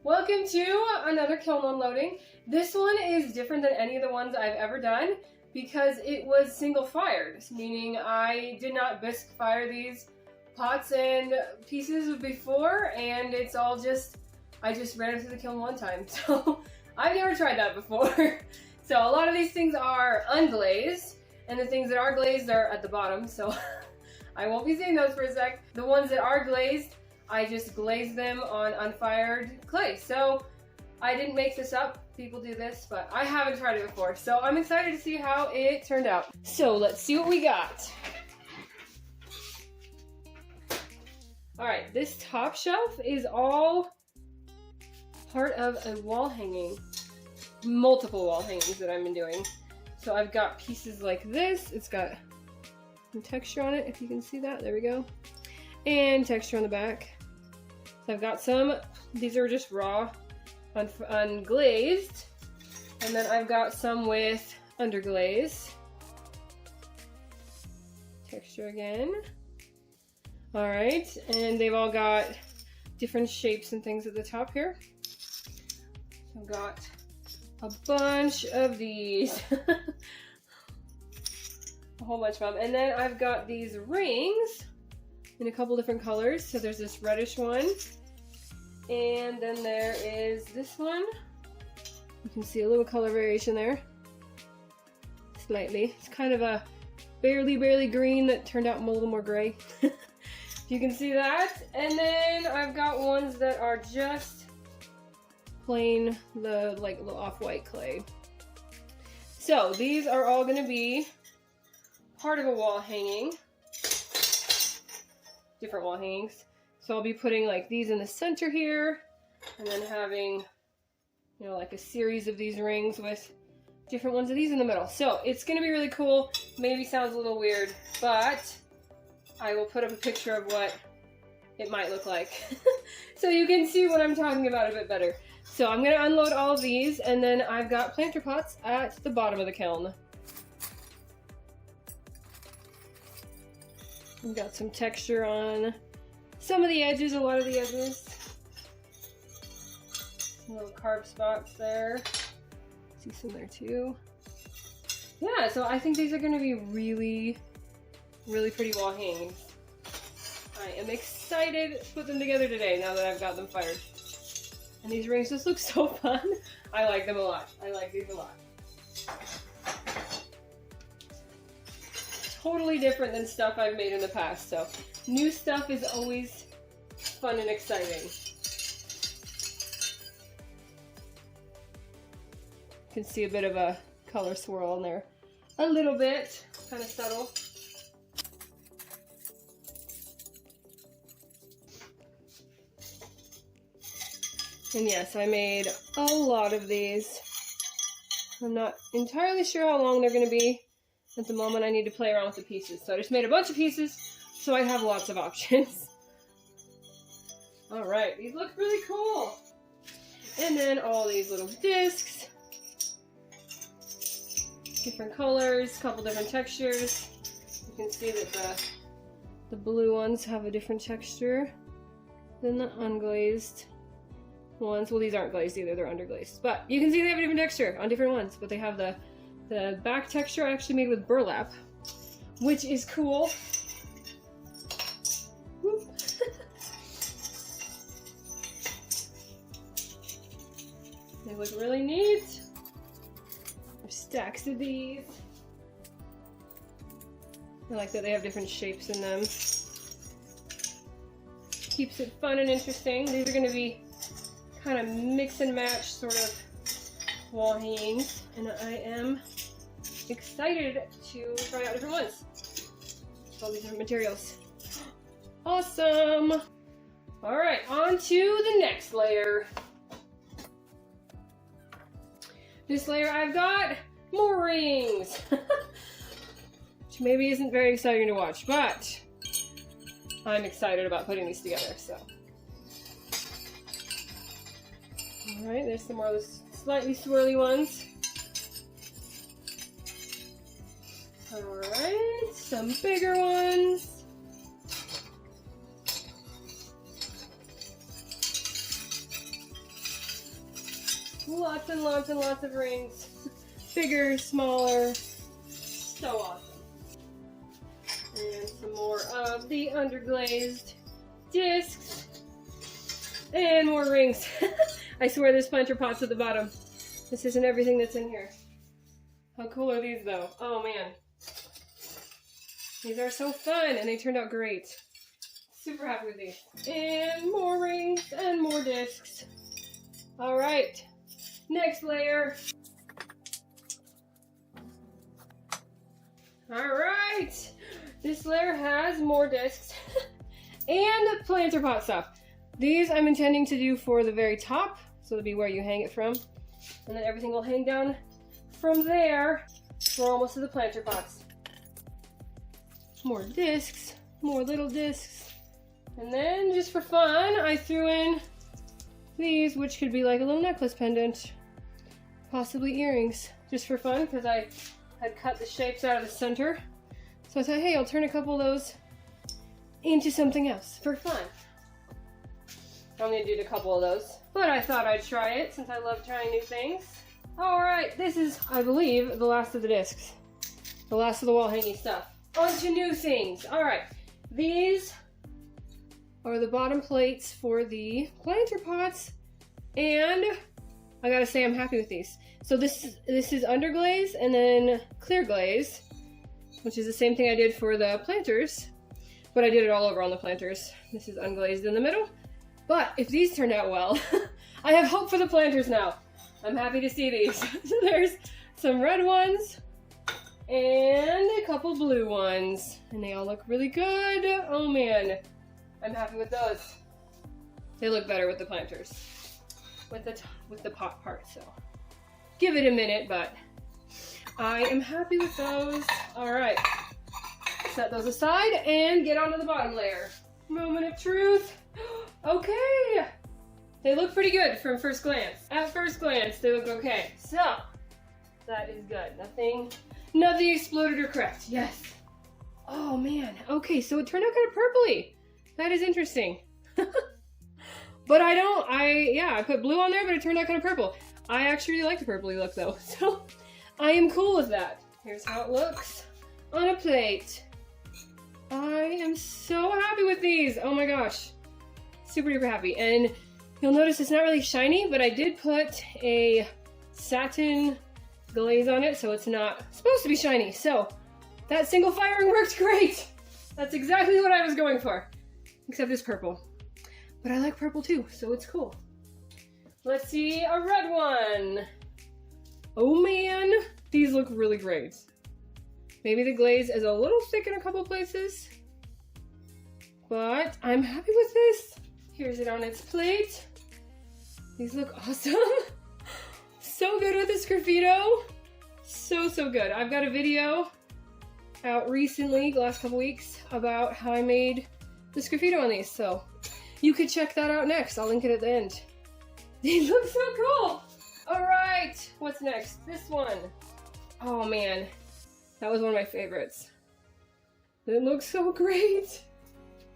Welcome to another kiln unloading. This one is different than any of the ones I've ever done because it was single fired, meaning I did not bisque fire these pots and pieces before, and it's all just, I just ran it through the kiln one time. So I've never tried that before. So a lot of these things are unglazed, and the things that are glazed are at the bottom, so I won't be seeing those for a sec. The ones that are glazed, I just glazed them on unfired clay. So I didn't make this up, people do this, but I haven't tried it before. So I'm excited to see how it turned out. So let's see what we got. All right, this top shelf is all part of a wall hanging, multiple wall hangings that I've been doing. So I've got pieces like this. It's got some texture on it, if you can see that, there we go. And texture on the back. So I've got some, these are just raw, unglazed. And then I've got some with underglaze. Texture again. All right, and they've all got different shapes and things at the top here. I've got a bunch of these. A whole bunch of them. And then I've got these rings in a couple different colors. So there's this reddish one, and then there is this one. You can see a little color variation there, slightly. It's kind of a barely green that turned out a little more gray. You can see that. And then I've got ones that are just plain, the like little off-white clay. So these are all going to be part of a wall hanging, different wall hangings. So I'll be putting like these in the center here, and then having, you know, like a series of these rings with different ones of these in the middle. So it's going to be really cool. Maybe sounds a little weird, but I will put up a picture of what it might look like so you can see what I'm talking about a bit better. So I'm going to unload all of these, and then I've got planter pots at the bottom of the kiln. We've got some texture on some of the edges, a lot of the edges. Some little carved spots there. See some there too. Yeah, so I think these are going to be really pretty wall hangings. I am excited to put them together today now that I've got them fired. And these rings just look so fun. I like them a lot. I like these a lot. Totally different than stuff I've made in the past, so new stuff is always fun and exciting. You can see a bit of a color swirl in there. A little bit, kind of subtle. And yes, I made a lot of these. I'm not entirely sure how long they're going to be. At the moment, I need to play around with the pieces. So I just made a bunch of pieces so I have lots of options. All right, these look really cool. And then all these little discs. Different colors, couple different textures. You can see that the blue ones have a different texture than the unglazed ones. Well, these aren't glazed either, they're underglazed. But you can see they have a different texture on different ones, but they have the back texture I actually made with burlap, which is cool. They look really neat. There's stacks of these. I like that they have different shapes in them. Keeps it fun and interesting. These are going to be kind of mix and match sort of wall hangings, and I am excited to try out different ones. All these different materials. Awesome! Alright, on to the next layer. This layer I've got more rings. Which maybe isn't very exciting to watch, but I'm excited about putting these together, so. Alright, there's some more of those slightly swirly ones. Alright, some bigger ones. Lots and lots and lots of rings. Bigger, smaller. So awesome. And some more of the underglazed discs. And more rings. I swear there's planter pots at the bottom. This isn't everything that's in here. How cool are these though? Oh man. These are so fun and they turned out great. Super happy with these. And more rings and more discs. All right, next layer. All right, this layer has more discs and planter pot stuff. These I'm intending to do for the very top, so it'll be where you hang it from. And then everything will hang down from there. We're almost to the planter pots. More discs, more little discs. And then just for fun, I threw in these, which could be like a little necklace pendant. Possibly earrings, just for fun, because I had cut the shapes out of the center. So I thought, hey, I'll turn a couple of those into something else for fun. I only did a couple of those, but I thought I'd try it since I love trying new things. All right, this is, I believe, the last of the discs. The last of the wall hanging stuff. On to new things. All right, these are the bottom plates for the planter pots, and I gotta say I'm happy with these. So this is underglaze and then clear glaze, which is the same thing I did for the planters, but I did it all over on the planters. This is unglazed in the middle. But if these turned out well, I have hope for the planters now. I'm happy to see these. So there's some red ones and a couple blue ones, and they all look really good. Oh man, I'm happy with those. They look better with the planters, with the pot part. So give it a minute, but I am happy with those. All right, set those aside and get onto the bottom layer. Moment of truth. Okay, they look pretty good from first glance. At first glance, they look okay. So that is good. Nothing exploded or cracked. Yes. Oh man. Okay, so it turned out kind of purpley. That is interesting. But I put blue on there, but it turned out kind of purple. I actually really like the purpley look though, so I am cool with that. Here's how it looks on a plate. I am so happy with these. Oh my gosh. Super duper happy. And you'll notice it's not really shiny, but I did put a satin glaze on it, so it's not supposed to be shiny. So that single firing worked great. That's exactly what I was going for, except it's purple. But I like purple too, so it's cool. Let's see a red one. Oh man, these look really great. Maybe the glaze is a little thick in a couple places, but I'm happy with this. Here's it on its plate. These look awesome. So good with the sgraffito. So good. I've got a video out recently, the last couple weeks, about how I made the sgraffito on these, so you could check that out next. I'll link it at the end. These look so cool. All right, what's next? This one. Oh man, that was one of my favorites. It looks so great.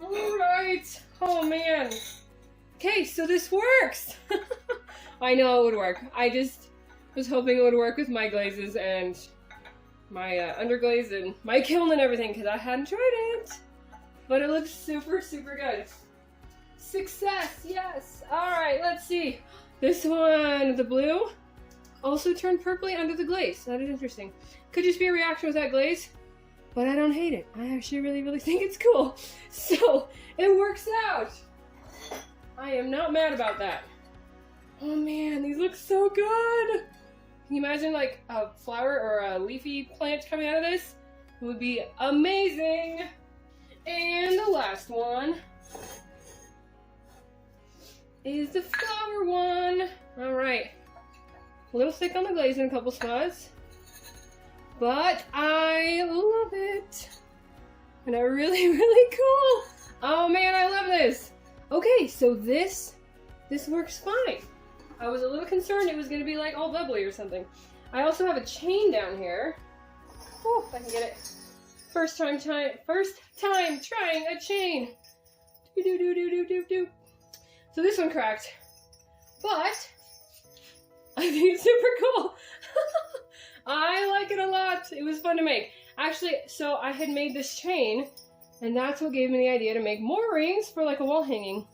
All right, oh man. Okay, so this works. I know it would work. I just was hoping it would work with my glazes and my underglaze and my kiln and everything, because I hadn't tried it. But it looks super good. Success, yes. All right, let's see. This one, the blue, also turned purpley under the glaze. That is interesting. Could just be a reaction with that glaze, but I don't hate it. I actually really think it's cool. So it works out. I am not mad about that. Oh man, these look so good. Can you imagine like a flower or a leafy plant coming out of this? It would be amazing. And the last one is the flower one. All right, a little thick on the glaze in a couple spots, but I love it. And they're really cool. Oh man, I love this. Okay, so this works fine. I was a little concerned it was gonna be like all bubbly or something. I also have a chain down here. Oh, if I can get it. First time trying a chain. Do. So this one cracked, but I think it's super cool. I like it a lot. It was fun to make. Actually, so I had made this chain, and that's what gave me the idea to make more rings for like a wall hanging.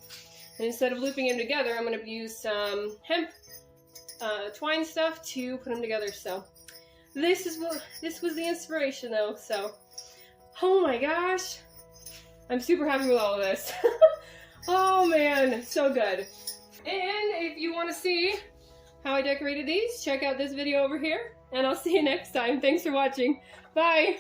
And instead of looping them together, I'm going to use some hemp twine stuff to put them together. So this was the inspiration though. So, oh my gosh, I'm super happy with all of this. Oh man, so good. And if you want to see how I decorated these, check out this video over here, and I'll see you next time. Thanks for watching. Bye.